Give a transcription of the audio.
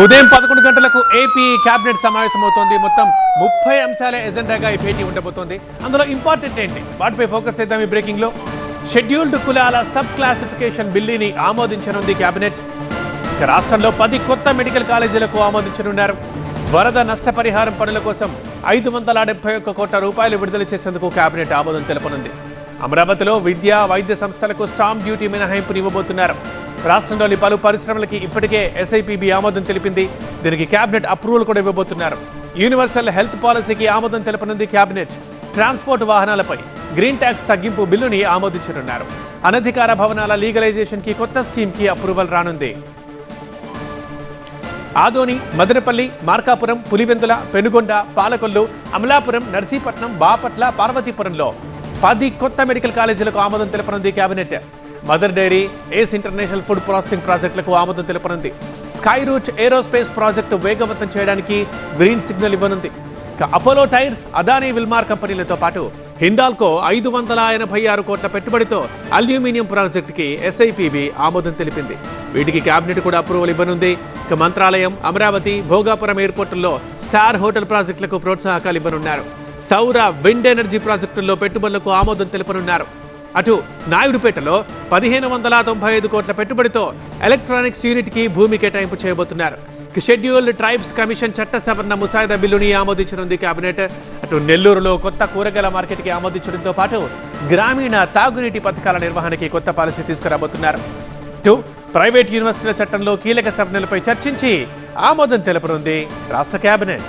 ఉదయం 11 గంటలకు AP cabinet సమావేశమవుతోంది. మొత్తం 30 అంశాల ఎజెండాగా ఈ భేటీ ఉండబోతోంది. అందులో ఇంపార్టెంట్ ఏంటి వాటిపై ఫోకస్ చేద్దాం ఈ బ్రేకింగ్ లో. షెడ్యూల్డ్ కులాల సబ్ క్లాసిఫికేషన్ బిల్లుని ఆమోదించనుంది కేబినెట్. రాష్ట్రంలో 10 కొత్త మెడికల్ కాలేజీలకు ఆమోదించనున్నారు. వరద నష్టపరిహారం పనుల కోసం 571 కోట్ల రూపాయలు విడుదల చేసేందుకు కేబినెట్ ఆమోదం తెలపనుంది. అమరావతిలో విద్యా వైద్య సంస్థలకు స్టాంప్ డ్యూటీ మినహాయింపుని ఇవ్వబోతున్నారు. రాష్ట్రంలోని పలు పరిశ్రమలకి ఇప్పటికే ఎస్ఐపిబి ఆమోదం తెలిపింది. దీనికి కేబినెట్ అప్రూవల్ కూడా ఇవ్వబోతున్నారు. యూనివర్సల్ హెల్త్ పాలసీకి ఆమోదం తెలపనుంది కేబినెట్. ట్రాన్స్పోర్ట్ వాహనాలపై గ్రీన్ ట్యాక్స్ తగ్గింపు బిల్లుని ఆమోదించనున్నారు. అనధికార భవనాల లీగలైజేషన్ కి కొత్త స్కీమ్ కి అప్రూవల్ రానుంది. ఆదోని, మదనపల్లి, మార్కాపురం, పులివెందుల, పెనుగొండ, పాలకొల్లు, అమలాపురం, నర్సీపట్నం, బాపట్ల, పార్వతీపురంలో 10 కొత్త మెడికల్ కాలేజీలకు ఆమోదం తెలపనుంది cabinet. Mother Dairy, Ace International food processing ప్రాజెక్టులకు ఆమోదం తెలపనుంది. స్కై రూట్ ఏరోస్పేస్ ప్రాజెక్టు వేగవంతం చేయడానికి గ్రీన్ సిగ్నల్ ఇవ్వనుంది. అపోలో టైర్స్, అదానీ విల్మార్ కంపెనీలతో పాటు హిందాల్కో 586 కోట్ల పెట్టుబడితో అల్యూమినియం ప్రాజెక్టుకి ఎస్ఐపిబి ఆమోదం తెలిపింది. వీటికి కేబినెట్ కూడా అప్రూవల్ ఇవ్వనుంది. మంత్రాలయం, అమరావతి, భోగాపురం ఎయిర్పోర్టుల్లో స్టార్ హోటల్ ప్రాజెక్టులకు ప్రోత్సాహకాలు ఇవ్వనున్నారు. సౌర విండ్ ఎనర్జీ ప్రాజెక్టుల్లో పెట్టుబడులకు ఆమోదం తెలుపనున్నారు. అటు నాయుడుపేటలో 1595 కోట్ల పెట్టుబడితో ఎలక్ట్రానిక్స్ యూనిట్ కి భూమి కేటాయింపు చేయబోతున్నారు. షెడ్యూల్డ్ ట్రైబ్స్ కమిషన్ చట్ట సవరణ ముసాయిదా బిల్లుని ఆమోదించనుంది కేబినెట్. అటు నెల్లూరులో కొత్త కూరగాయల మార్కెట్ కి ఆమోదించడంతో పాటు గ్రామీణ తాగునీటి పథకాల నిర్వహణకి కొత్త పాలసీ తీసుకురాబోతున్నారు. ఇటు ప్రైవేట్ యూనివర్సిటీల చట్టంలో కీలక సవరణలపై చర్చించి ఆమోదం తెలపనుంది రాష్ట్ర కేబినెట్.